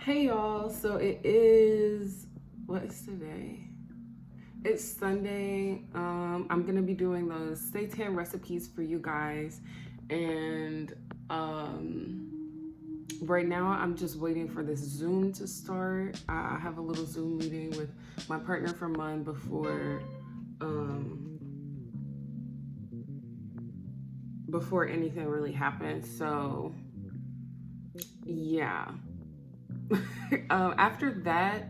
Hey y'all, so it is, what is today? It's Sunday. I'm gonna be doing those Seitan recipes for you guys, and right now I'm just waiting for this Zoom to start. I have a little Zoom meeting with my partner for month before anything really happens. So yeah. After that,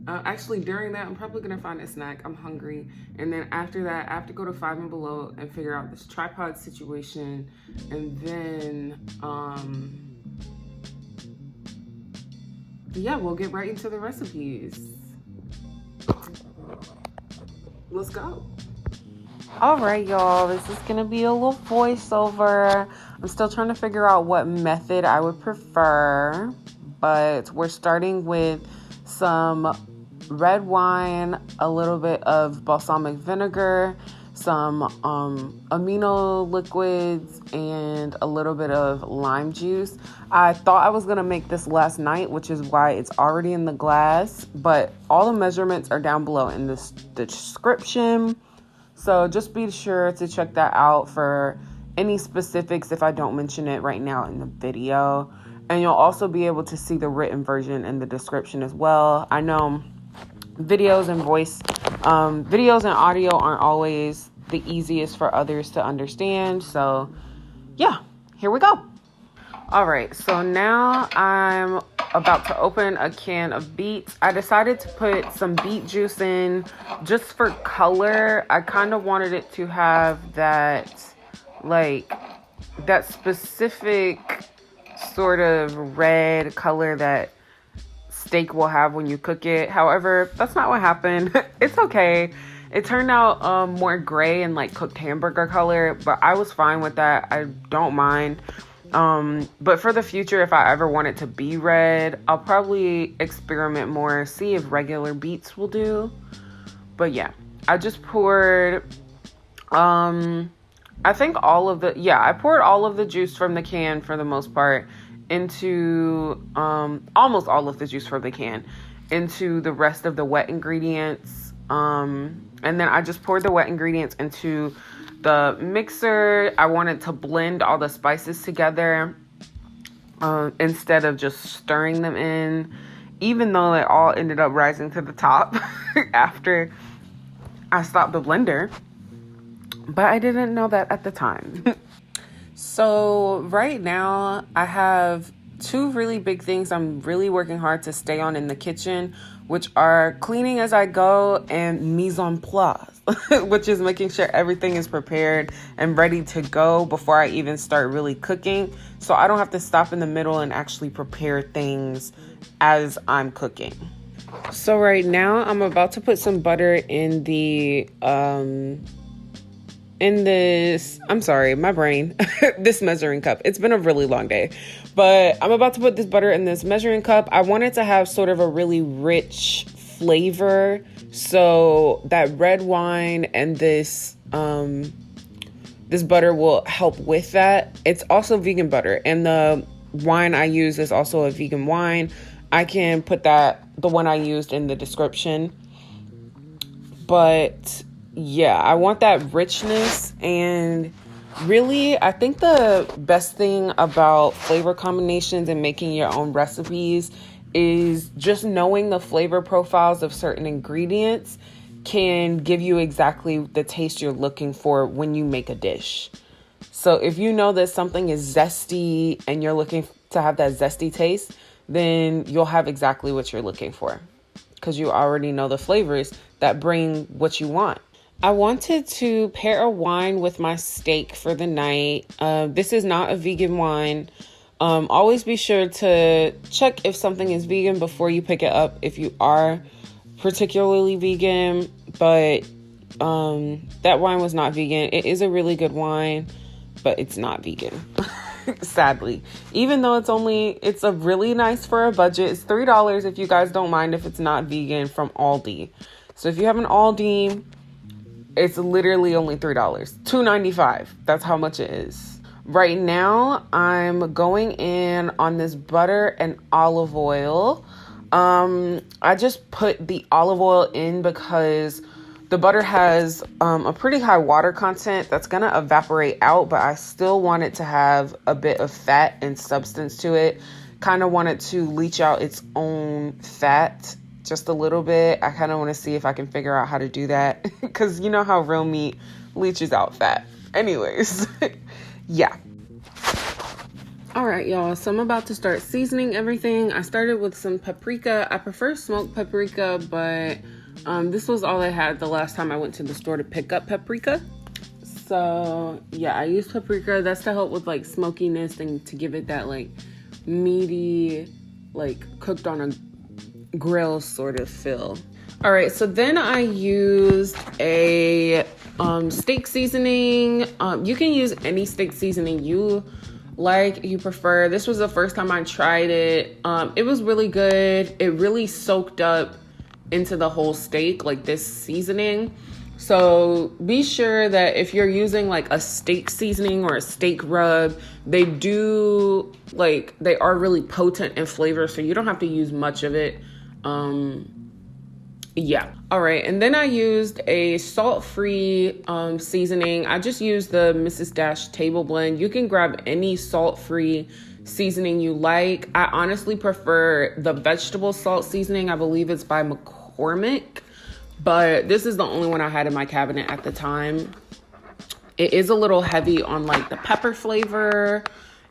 actually during that, I'm probably gonna find a snack. I'm hungry, and then after that, I have to go to Five and Below and figure out this tripod situation, and then yeah, we'll get right into the recipes. Let's go. All right, y'all, this is going to be a little voiceover. I'm still trying to figure out what method I would prefer, but we're starting with some red wine, a little bit of balsamic vinegar, some amino liquids, and a little bit of lime juice. I thought I was going to make this last night, which is why it's already in the glass, but all the measurements are down below in the description. So just be sure to check that out for any specifics if I don't mention it right now in the video. And you'll also be able to see the written version in the description as well. I know videos and audio aren't always the easiest for others to understand. So yeah, here we go. All right, so now I'm about to open a can of beets. I decided to put some beet juice in just for color. I kind of wanted it to have that specific sort of red color that steak will have when you cook it. However, that's not what happened. It's okay. It turned out more gray and like cooked hamburger color, but I was fine with that. I don't mind. But for the future, if I ever want it to be red, I'll probably experiment more, see if regular beets will do. But yeah, I just poured, I poured all of the juice from the can for the most part into, almost all of the juice from the can into the rest of the wet ingredients. And then I just poured the wet ingredients into the mixer. I wanted to blend all the spices together instead of just stirring them in, even though it all ended up rising to the top after I stopped the blender. But I didn't know that at the time. So right now I have two really big things I'm really working hard to stay on in the kitchen, which are cleaning as I go and mise en place, which is making sure everything is prepared and ready to go before I even start really cooking. So I don't have to stop in the middle and actually prepare things as I'm cooking. So right now I'm about to put some butter in this measuring cup. It's been a really long day, but I'm about to put this butter in this measuring cup. I want it to have sort of a really rich flavor. So that red wine and this butter will help with that. It's also vegan butter, and the wine I use is also a vegan wine. I can put the one I used in the description. But yeah, I want that richness, and really, I think the best thing about flavor combinations and making your own recipes is just knowing the flavor profiles of certain ingredients can give you exactly the taste you're looking for when you make a dish. So if you know that something is zesty and you're looking to have that zesty taste, then you'll have exactly what you're looking for because you already know the flavors that bring what you want. I wanted to pair a wine with my steak for the night. This is not a vegan wine. Always be sure to check if something is vegan before you pick it up if you are particularly vegan. But that wine was not vegan. It is a really good wine, but it's not vegan. Sadly, even though it's a really nice for a budget. It's $3 if you guys don't mind if it's not vegan, from Aldi. So if you have an Aldi, it's literally only $3, $2.95. That's how much it is. Right now, I'm going in on this butter and olive oil. I just put the olive oil in because the butter has a pretty high water content that's going to evaporate out, but I still want it to have a bit of fat and substance to it. Kind of want it to leach out its own fat just a little bit. I kind of want to see if I can figure out how to do that because you know how real meat leaches out fat. Anyways, yeah. All right, y'all. So I'm about to start seasoning everything. I started with some paprika. I prefer smoked paprika, but this was all I had the last time I went to the store to pick up paprika. So yeah, I use paprika. That's to help with like smokiness and to give it that like meaty, like cooked on a grill sort of feel. All right, so then I used a steak seasoning. You can use any steak seasoning you like, you prefer. This was the first time I tried it. It was really good. It really soaked up into the whole steak, like this seasoning. So be sure that if you're using like a steak seasoning or a steak rub, they are really potent in flavor, so you don't have to use much of it. Yeah. All right. And then I used a salt-free seasoning. I just used the Mrs. Dash table blend. You can grab any salt-free seasoning you like. I honestly prefer the vegetable salt seasoning. I believe it's by McCormick, but this is the only one I had in my cabinet at the time. It is a little heavy on like the pepper flavor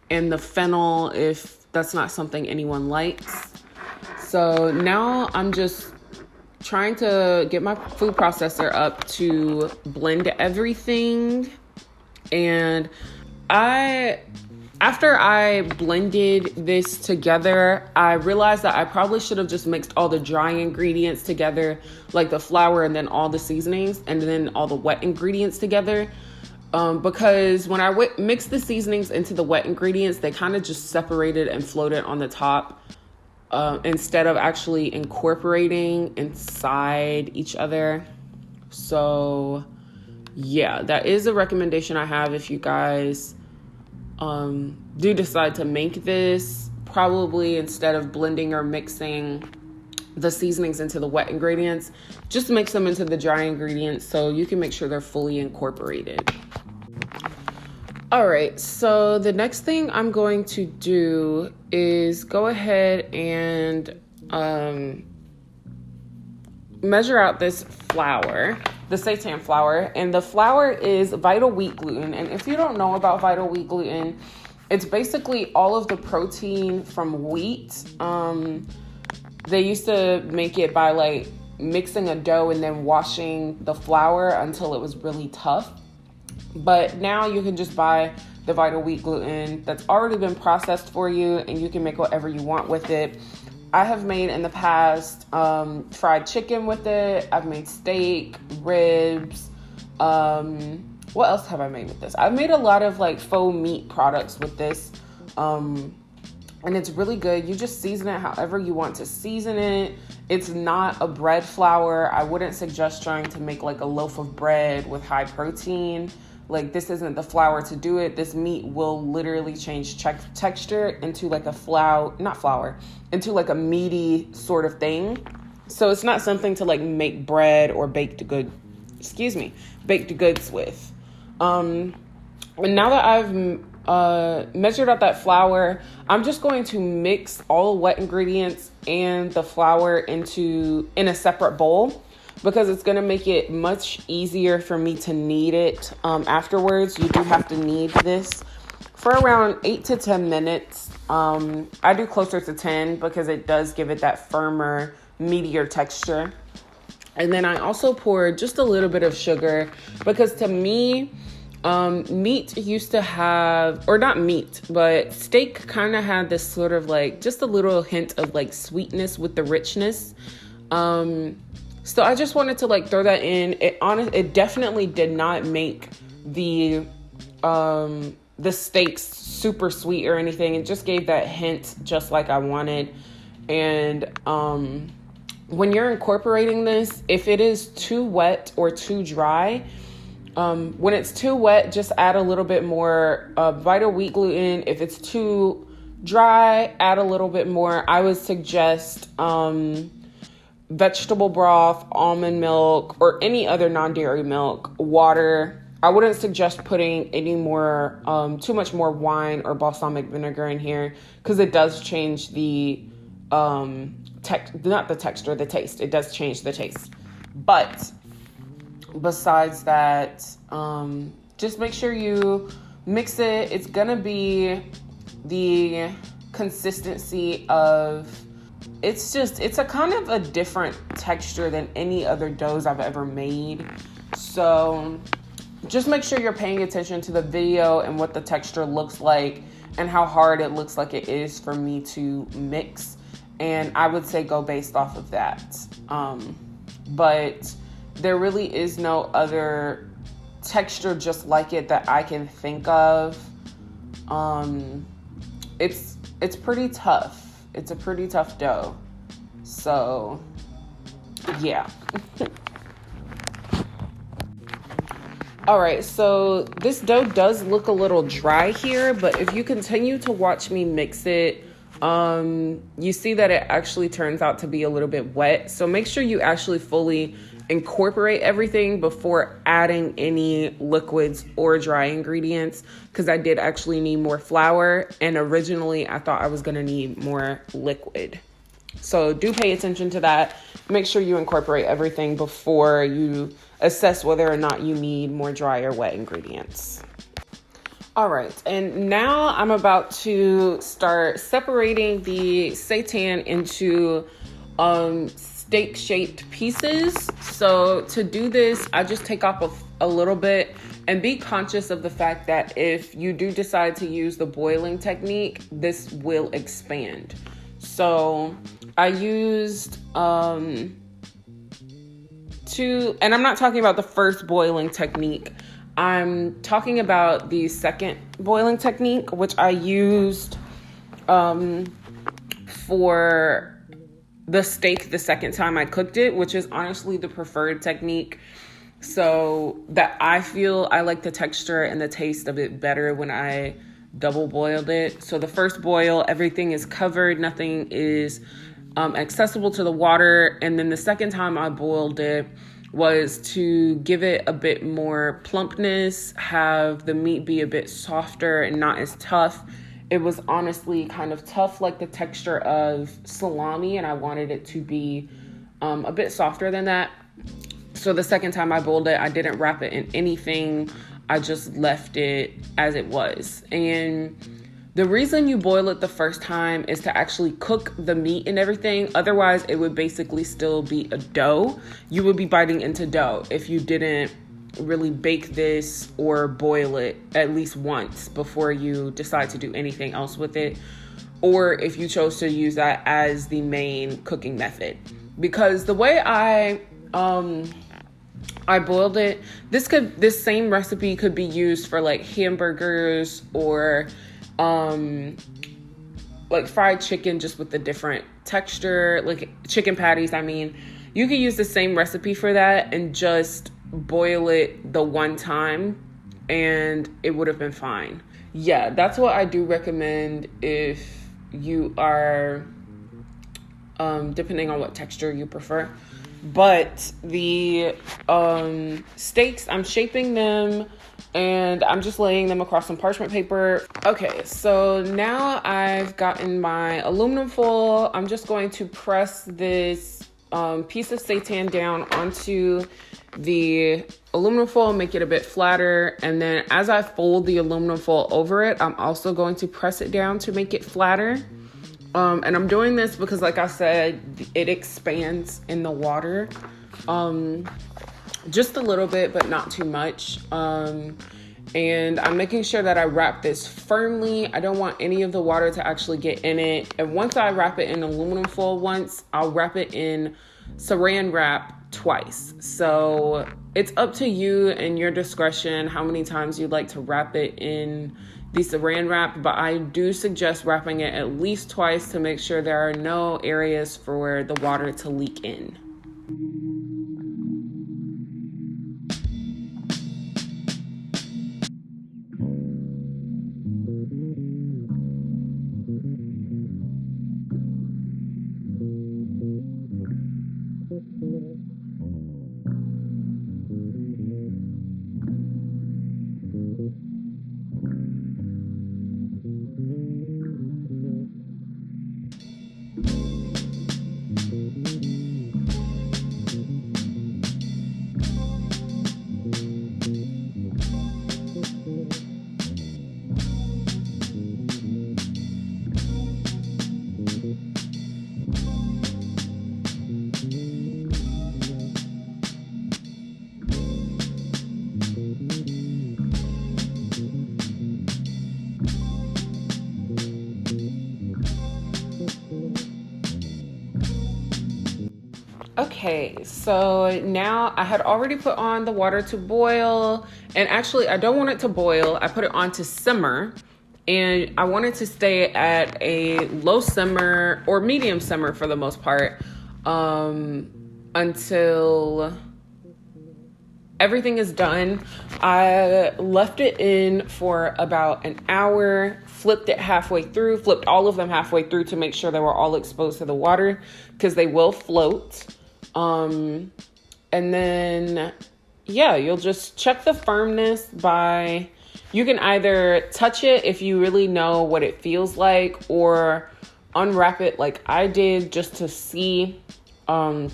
and the fennel if that's not something anyone likes. So now I'm just trying to get my food processor up to blend everything. And after I blended this together, I realized that I probably should have just mixed all the dry ingredients together, like the flour and then all the seasonings and then all the wet ingredients together. Because when I mixed the seasonings into the wet ingredients, they kind of just separated and floated on the top. Instead of actually incorporating inside each other. So yeah, that is a recommendation I have if you guys do decide to make this. Probably instead of blending or mixing the seasonings into the wet ingredients, just mix them into the dry ingredients so you can make sure they're fully incorporated. All right, so the next thing I'm going to do is go ahead and measure out this flour, the seitan flour, and the flour is Vital Wheat gluten. And if you don't know about Vital Wheat gluten, it's basically all of the protein from wheat. They used to make it by like mixing a dough and then washing the flour until it was really tough. But now you can just buy the Vital Wheat gluten that's already been processed for you, and you can make whatever you want with it. I have made in the past fried chicken with it. I've made steak, ribs. What else have I made with this? I've made a lot of like faux meat products with this. And it's really good. You just season it however you want to season it. It's not a bread flour. I wouldn't suggest trying to make like a loaf of bread with high protein. Like, this isn't the flour to do it. This meat will literally change texture into like into like a meaty sort of thing. So it's not something to like make bread or baked goods with. And now that I've measured out that flour, I'm just going to mix all the wet ingredients and the flour in a separate bowl, because it's going to make it much easier for me to knead it afterwards. You do have to knead this for around 8 to 10 minutes. I do closer to 10 because it does give it that firmer, meatier texture. And then I also poured just a little bit of sugar because to me, meat used to have, or not meat, but steak kind of had this sort of like just a little hint of like sweetness with the richness. So I just wanted to like throw that in. It definitely did not make the steaks super sweet or anything. It just gave that hint just like I wanted. And when you're incorporating this, if it is too wet or too dry, When it's too wet, just add a little bit more Vital wheat gluten. If it's too dry, add a little bit more. I would suggest vegetable broth, almond milk, or any other non-dairy milk, water. I wouldn't suggest putting any more, too much more wine or balsamic vinegar in here, because it does change the not the texture, the taste. It does change the taste. But besides that, just make sure you mix it. It's gonna be the consistency of, it's a kind of a different texture than any other doughs I've ever made. So just make sure you're paying attention to the video and what the texture looks like and how hard it looks like it is for me to mix. And I would say go based off of that. But there really is no other texture just like it that I can think of. It's pretty tough. It's a pretty tough dough. So, yeah. All right, so this dough does look a little dry here, but if you continue to watch me mix it, you see that it actually turns out to be a little bit wet. So make sure you actually fully incorporate everything before adding any liquids or dry ingredients, because I did actually need more flour, and originally I thought I was going to need more liquid. So do pay attention to that. Make sure you incorporate everything before you assess whether or not you need more dry or wet ingredients. All right, and now I'm about to start separating the seitan into steak-shaped pieces. So to do this, I just take off a little bit, and be conscious of the fact that if you do decide to use the boiling technique, this will expand. So I used two, and I'm not talking about the first boiling technique. I'm talking about the second boiling technique, which I used for the steak the second time I cooked it, which is honestly the preferred technique. So that I feel I like the texture and the taste of it better when I double boiled it. So the first boil, everything is covered, nothing is accessible to the water. And then the second time I boiled it was to give it a bit more plumpness, have the meat be a bit softer and not as tough. It was honestly kind of tough, like the texture of salami, and I wanted it to be a bit softer than that. So the second time I boiled it, I didn't wrap it in anything. I just left it as it was. And the reason you boil it the first time is to actually cook the meat and everything. Otherwise, it would basically still be a dough. You would be biting into dough if you didn't really bake this or boil it at least once before you decide to do anything else with it, or if you chose to use that as the main cooking method. Because the way I boiled it, this same recipe could be used for like hamburgers or like fried chicken, just with a different texture, like chicken patties. I mean, you could use the same recipe for that and just boil it the one time and it would have been fine. Yeah, that's what I do recommend if you are depending on what texture you prefer. But the steaks, I'm shaping them and I'm just laying them across some parchment paper. Okay, so now I've gotten my aluminum foil. I'm just going to press this piece of seitan down onto the aluminum foil, make it a bit flatter. And then as I fold the aluminum foil over it, I'm also going to press it down to make it flatter. And I'm doing this because, like I said, it expands in the water. Just a little bit, but not too much. And I'm making sure that I wrap this firmly. I don't want any of the water to actually get in it. And once I wrap it in aluminum foil once, I'll wrap it in saran wrap twice. So it's up to you and your discretion how many times you'd like to wrap it in the saran wrap, but I do suggest wrapping it at least twice to make sure there are no areas for the water to leak in. Okay, so now I had already put on the water to boil, and actually I don't want it to boil. I put it on to simmer, and I want it to stay at a low simmer or medium simmer for the most part, until everything is done. I left it in for about an hour, flipped it halfway through, flipped all of them halfway through to make sure they were all exposed to the water because they will float. And then, yeah, you'll just check the firmness by, you can either touch it if you really know what it feels like, or unwrap it like I did just to see. I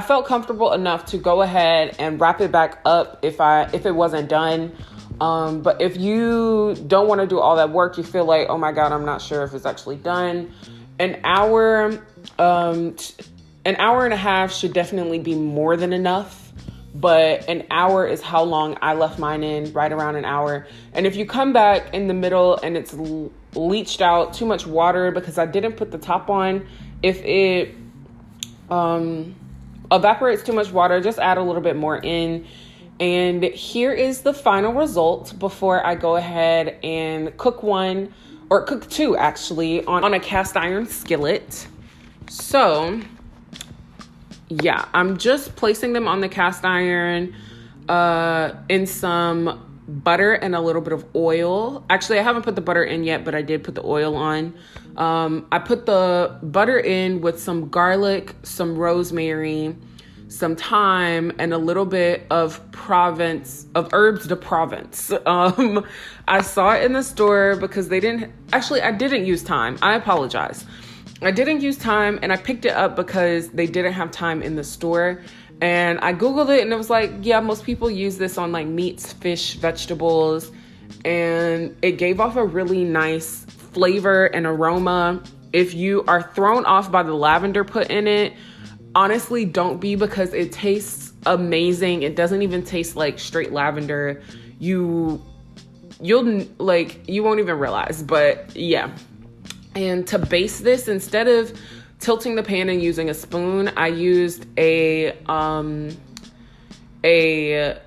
felt comfortable enough to go ahead and wrap it back up if it wasn't done. But if you don't want to do all that work, you feel like, oh my God, I'm not sure if it's actually done. An hour and a half should definitely be more than enough, but an hour is how long I left mine in, right around an hour. And if you come back in the middle and it's leached out too much water because I didn't put the top on, if it evaporates too much water, just add a little bit more in. And here is the final result before I go ahead and cook two actually on a cast iron skillet. So yeah, I'm just placing them on the cast iron in some butter and a little bit of oil. Actually, I haven't put the butter in yet, but I did put the oil on. I put the butter in with some garlic, some rosemary, some thyme, and a little bit of herbs de Provence. I saw it in the store because I didn't use thyme. I apologize. I didn't use thyme, and I picked it up because they didn't have thyme in the store. And I Googled it, and it was like, yeah, most people use this on like meats, fish, vegetables. And it gave off a really nice flavor and aroma. If you are thrown off by the lavender put in it, honestly, don't be, because it tastes amazing. It doesn't even taste like straight lavender. You won't even realize, but yeah. And to base this, instead of tilting the pan and using a spoon, I used a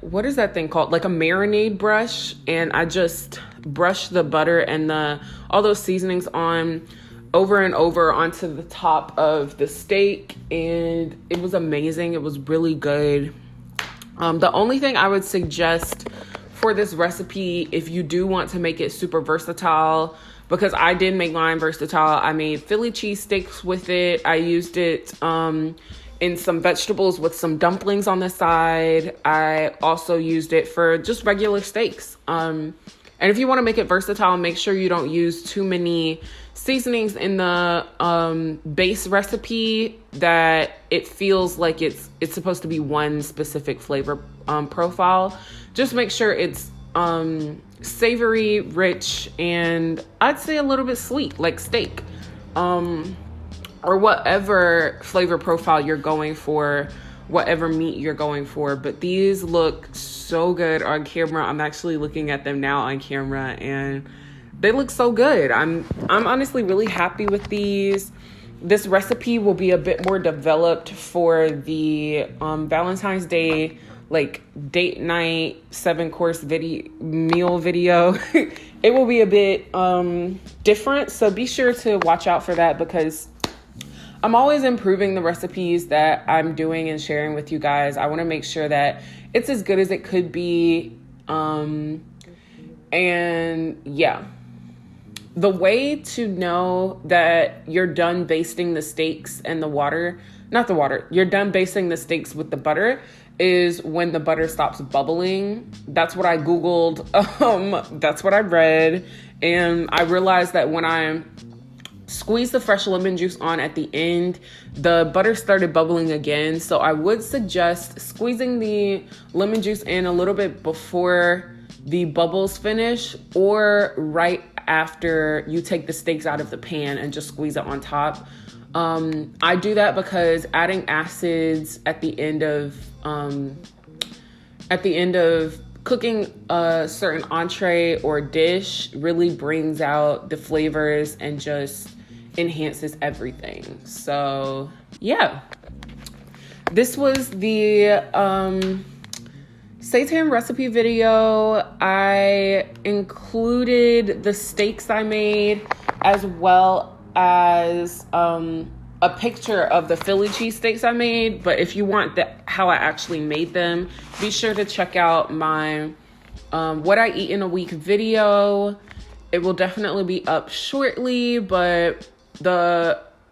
what is that thing called? Like a marinade brush. And I just brushed the butter and all those seasonings on over and over onto the top of the steak. And it was amazing. It was really good. The only thing I would suggest for this recipe, if you do want to make it super versatile, because I did make mine versatile, I made Philly cheesesteaks with it. I used it in some vegetables with some dumplings on the side. I also used it for just regular steaks. And if you want to make it versatile, make sure you don't use too many seasonings in the base recipe that it feels like it's supposed to be one specific flavor profile. Just make sure it's savory, rich, and I'd say a little bit sweet, like steak, or whatever flavor profile you're going for, whatever meat you're going for. But these look so good on camera. I'm actually looking at them now on camera, and they look so good. I'm honestly really happy with these. This recipe will be a bit more developed for the Valentine's Day like date night 7-course meal video. It will be a bit different, so be sure to watch out for that, because I'm always improving the recipes that I'm doing and sharing with you guys. I want to make sure that it's as good as it could be. And yeah, the way to know that you're done basting the steaks and you're done basting the steaks with the butter is when the butter stops bubbling. That's what I Googled. That's what I read. And I realized that when I squeezed the fresh lemon juice on at the end, the butter started bubbling again. So I would suggest squeezing the lemon juice in a little bit before the bubbles finish, or right after you take the steaks out of the pan and just squeeze it on top. I do that because adding acids at the end of cooking a certain entree or dish really brings out the flavors and just enhances everything. So yeah. this was the Seitan recipe video. I included the steaks I made as well as a picture of the Philly cheesesteaks I made. But if you want how I actually made them, be sure to check out my what I eat in a week video. It will definitely be up shortly, but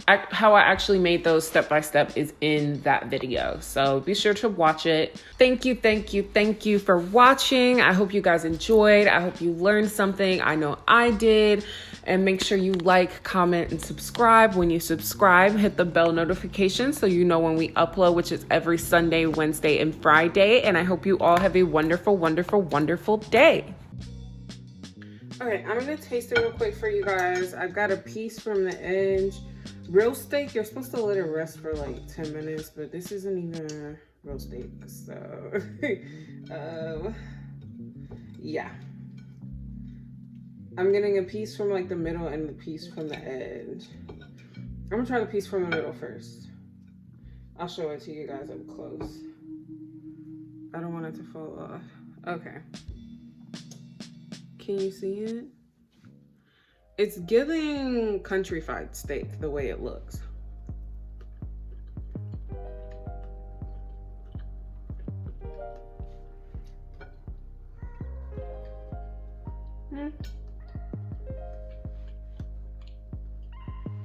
how I actually made those step by step is in that video. So be sure to watch it. Thank you for watching. I hope you guys enjoyed. I hope you learned something. I know I did. And make sure you like, comment, and subscribe. When you subscribe, hit the bell notification so you know when we upload, which is every Sunday, Wednesday, and Friday. And I hope you all have a wonderful, wonderful, wonderful day. Okay, I'm gonna taste it real quick for you guys. I've got a piece from the edge. Real steak, you're supposed to let it rest for like 10 minutes, but this isn't even a real steak, so yeah. I'm getting a piece from like the middle and the piece from the edge. I'm gonna try the piece from the middle first. I'll show it to you guys up close. I don't want it to fall off. Okay. Can you see it? It's giving country fried steak the way it looks.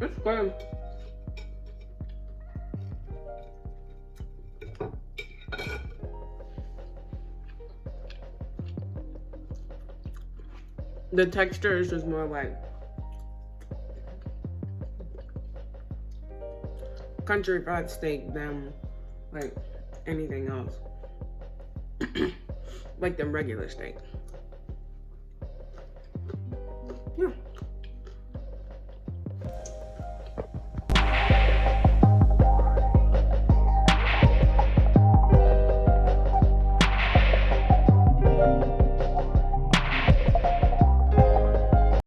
It's good. The texture is just more like country fried steak than like anything else. Like the regular steak.